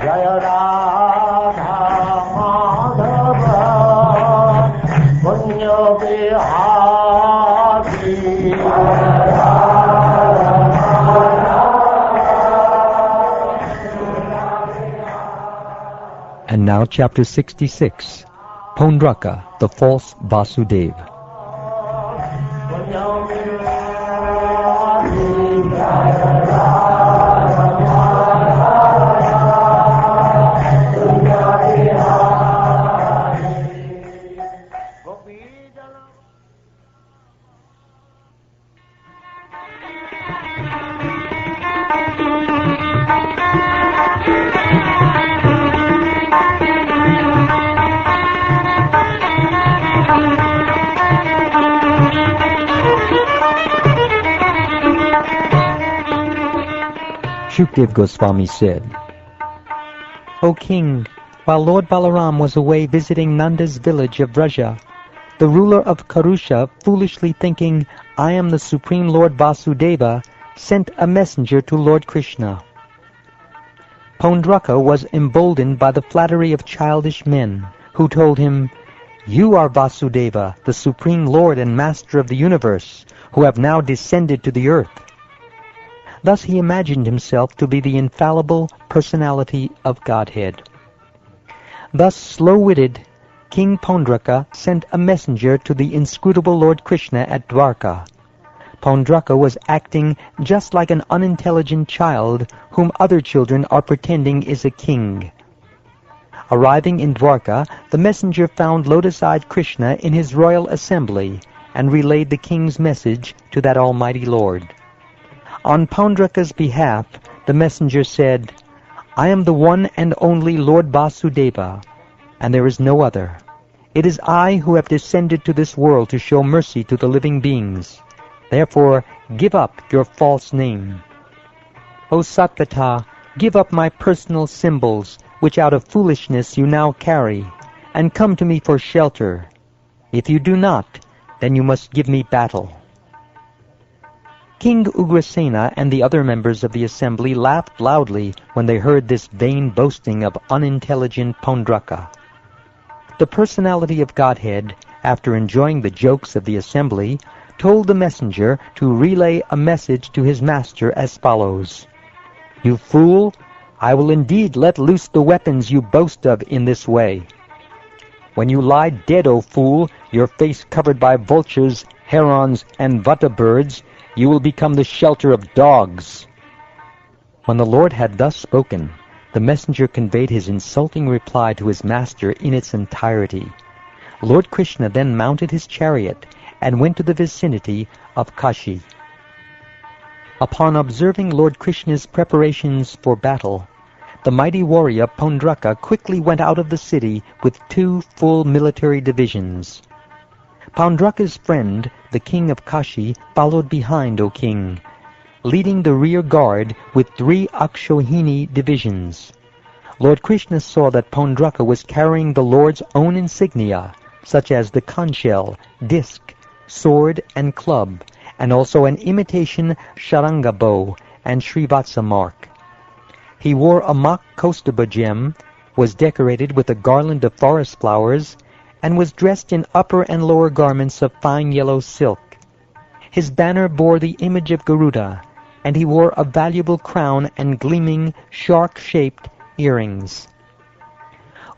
Jaya Radha Madhava Punya Bihari And now chapter 66, Paundraka, the false Vasudeva. Shukdev Goswami said, O king, while Lord Balaram was away visiting Nanda's village of Vraja, the ruler of Karusha, foolishly thinking, I am the supreme Lord Vasudeva, sent a messenger to Lord Krishna. Paundraka was emboldened by the flattery of childish men, who told him, You are Vasudeva, the supreme Lord and Master of the universe, who have now descended to the earth. Thus he imagined himself to be the infallible personality of Godhead. Thus slow-witted, King Paundraka sent a messenger to the inscrutable Lord Krishna at Dwarka. Paundraka was acting just like an unintelligent child whom other children are pretending is a king. Arriving in Dwarka, the messenger found lotus-eyed Krishna in his royal assembly and relayed the king's message to that almighty Lord. On Paundraka's behalf, the messenger said, I am the one and only Lord Vasudeva, and there is no other. It is I who have descended to this world to show mercy to the living beings. Therefore, give up your false name. O Satvata, give up my personal symbols, which out of foolishness you now carry, and come to me for shelter. If you do not, then you must give me battle. King Ugrasena and the other members of the assembly laughed loudly when they heard this vain boasting of unintelligent Paundraka. The personality of Godhead, after enjoying the jokes of the assembly, told the messenger to relay a message to his master as follows. You fool, I will indeed let loose the weapons you boast of in this way. When you lie dead, O fool, your face covered by vultures, herons, and vata birds, you will become the shelter of dogs. When the Lord had thus spoken, the messenger conveyed his insulting reply to his master in its entirety. Lord Krishna then mounted his chariot and went to the vicinity of Kashi. Upon observing Lord Krishna's preparations for battle, the mighty warrior Paundraka quickly went out of the city with 2 full military divisions. Paundraka's friend, the king of Kashi, followed behind, O king, leading the rear guard with 3 Akshohini divisions. Lord Krishna saw that Paundraka was carrying the Lord's own insignia, such as the conch shell, disc, sword, and club, and also an imitation Sharanga bow and Srivatsa mark. He wore a mock Kostubha gem, was decorated with a garland of forest flowers, and was dressed in upper and lower garments of fine yellow silk. His banner bore the image of Garuda, and he wore a valuable crown and gleaming, shark-shaped earrings.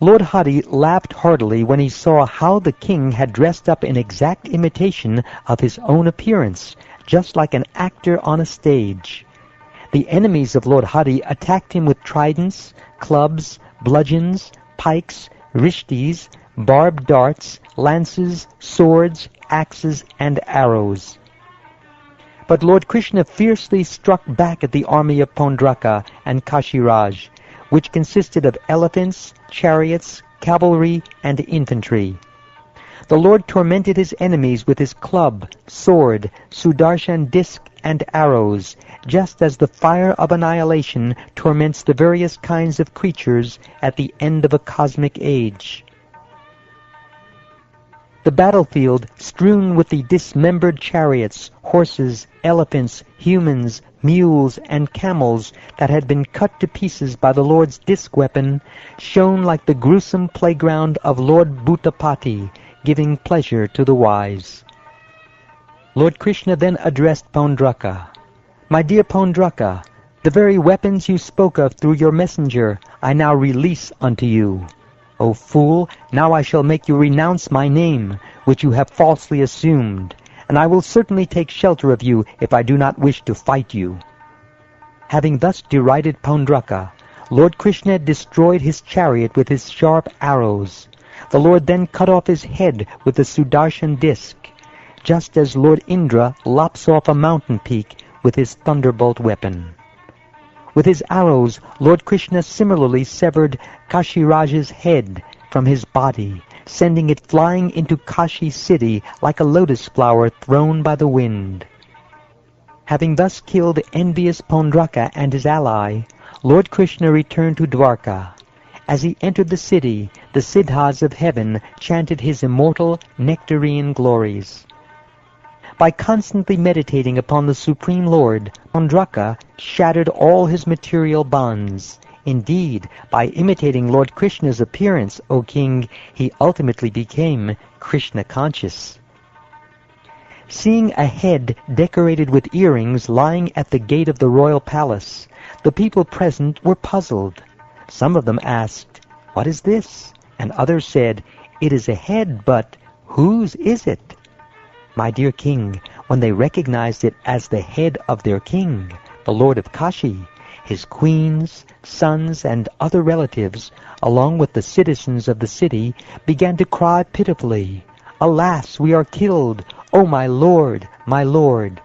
Lord Hari laughed heartily when he saw how the king had dressed up in exact imitation of his own appearance, just like an actor on a stage. The enemies of Lord Hari attacked him with tridents, clubs, bludgeons, pikes, rishtis, barbed darts, lances, swords, axes, and arrows. But Lord Krishna fiercely struck back at the army of Paundraka and Kashiraj, which consisted of elephants, chariots, cavalry, and infantry. The Lord tormented his enemies with his club, sword, Sudarshan disc, and arrows, just as the fire of annihilation torments the various kinds of creatures at the end of a cosmic age. The battlefield, strewn with the dismembered chariots, horses, elephants, humans, mules, and camels that had been cut to pieces by the Lord's disc weapon, shone like the gruesome playground of Lord Bhutapati, giving pleasure to the wise. Lord Krishna then addressed Paundraka. "My dear Paundraka, the very weapons you spoke of through your messenger I now release unto you. O fool, now I shall make you renounce my name, which you have falsely assumed, and I will certainly take shelter of you if I do not wish to fight you." Having thus derided Paundraka, Lord Krishna destroyed his chariot with his sharp arrows. The Lord then cut off his head with the Sudarshan disc, just as Lord Indra lops off a mountain peak with his thunderbolt weapon. With his arrows, Lord Krishna similarly severed Kashiraja's head from his body, sending it flying into Kashi city like a lotus flower thrown by the wind. Having thus killed envious Paundraka and his ally, Lord Krishna returned to Dwarka. As he entered the city, the Siddhas of heaven chanted his immortal nectarine glories. By constantly meditating upon the Supreme Lord, Paundraka shattered all his material bonds. Indeed, by imitating Lord Krishna's appearance, O king, he ultimately became Krishna-conscious. Seeing a head decorated with earrings lying at the gate of the royal palace, the people present were puzzled. Some of them asked, "What is this?" And others said, "It is a head, but whose is it?" My dear king, when they recognized it as the head of their king, the Lord of Kashi, his queens, sons, and other relatives, along with the citizens of the city, began to cry pitifully, "Alas, we are killed! O my lord, my lord!"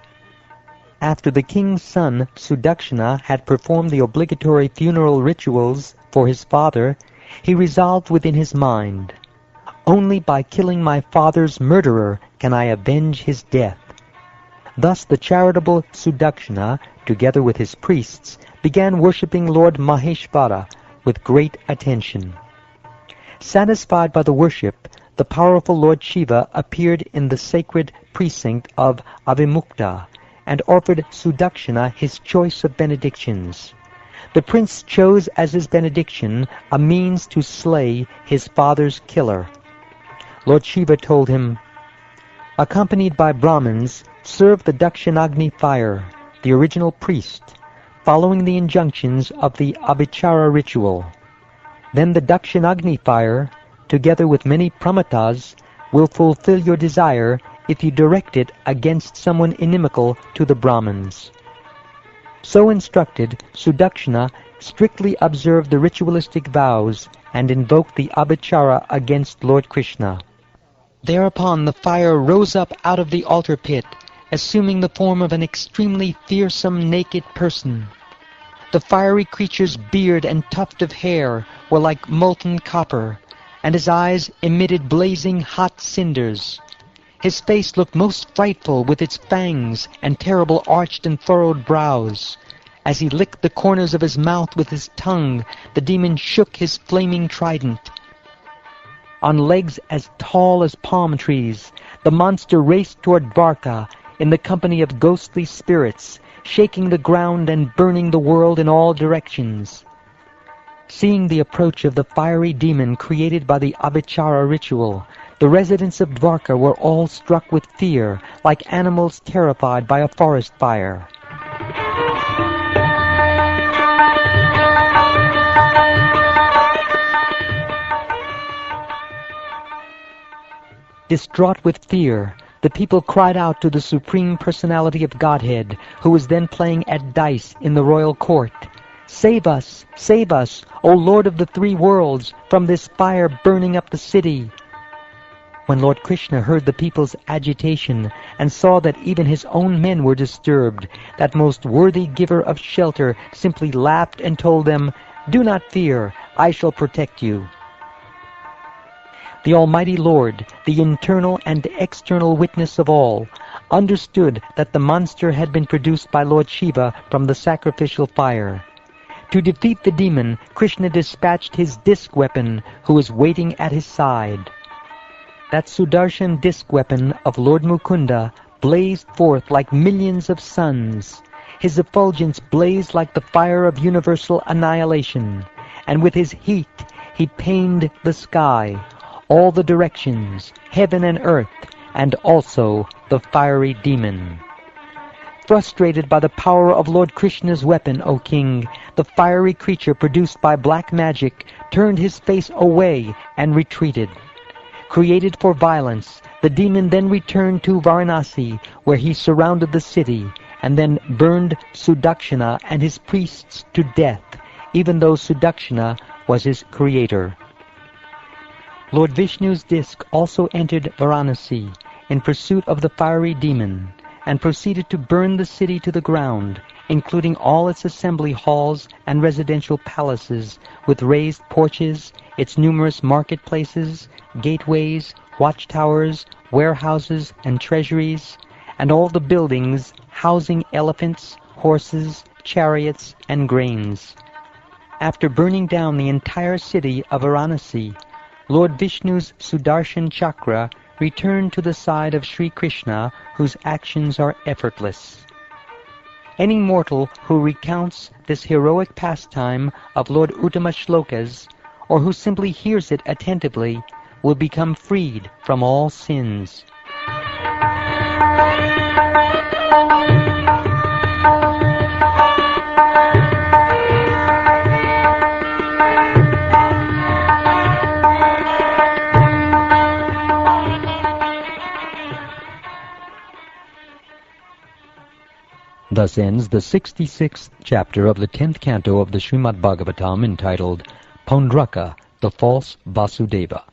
After the king's son, Sudakshana, had performed the obligatory funeral rituals for his father, he resolved within his mind, "Only by killing my father's murderer can I avenge his death." Thus the charitable Sudakshana, together with his priests, began worshipping Lord Maheshvara with great attention. Satisfied by the worship, the powerful Lord Shiva appeared in the sacred precinct of Avimukta and offered Sudakshana his choice of benedictions. The prince chose as his benediction a means to slay his father's killer. Lord Shiva told him, "Accompanied by Brahmins, serve the Dakshinagni fire, the original priest, following the injunctions of the Abhichara ritual. Then the Dakshinagni fire, together with many pramatas, will fulfill your desire if you direct it against someone inimical to the Brahmins." So instructed, Sudakshana strictly observed the ritualistic vows and invoked the Abhichara against Lord Krishna. Thereupon the fire rose up out of the altar pit, assuming the form of an extremely fearsome naked person. The fiery creature's beard and tuft of hair were like molten copper, and his eyes emitted blazing hot cinders. His face looked most frightful with its fangs and terrible arched and furrowed brows. As he licked the corners of his mouth with his tongue, the demon shook his flaming trident. On legs as tall as palm trees, the monster raced toward Dwarka in the company of ghostly spirits, shaking the ground and burning the world in all directions. Seeing the approach of the fiery demon created by the Abhichara ritual, the residents of Dwarka were all struck with fear, like animals terrified by a forest fire. Distraught with fear, the people cried out to the Supreme Personality of Godhead, who was then playing at dice in the royal court, save us, O Lord of the three worlds, from this fire burning up the city." When Lord Krishna heard the people's agitation and saw that even his own men were disturbed, that most worthy giver of shelter simply laughed and told them, "Do not fear, I shall protect you." The Almighty Lord, the internal and external witness of all, understood that the monster had been produced by Lord Shiva from the sacrificial fire. To defeat the demon, Krishna dispatched his disc weapon, who was waiting at his side. that Sudarshan disc weapon of Lord Mukunda blazed forth like millions of suns. His effulgence blazed like the fire of universal annihilation, and with his heat he pained the sky, all the directions, heaven and earth, and also the fiery demon. Frustrated by the power of Lord Krishna's weapon, O king, the fiery creature produced by black magic turned his face away and retreated. Created for violence, the demon then returned to Varanasi, where he surrounded the city, and then burned Sudakshana and his priests to death, even though Sudakshana was his creator. Lord Vishnu's disc also entered Varanasi in pursuit of the fiery demon, and proceeded to burn the city to the ground, including all its assembly halls and residential palaces, with raised porches, its numerous marketplaces, gateways, watchtowers, warehouses, and treasuries, and all the buildings housing elephants, horses, chariots, and grains. After burning down the entire city of Varanasi, Lord Vishnu's Sudarshan Chakra returned to the side of Sri Krishna, whose actions are effortless. Any mortal who recounts this heroic pastime of Lord Uttama Shlokas, or who simply hears it attentively, will become freed from all sins. Thus ends the 66th chapter of the 10th canto of the Śrīmad-Bhāgavatam, entitled Paundraka, the False Vasudeva.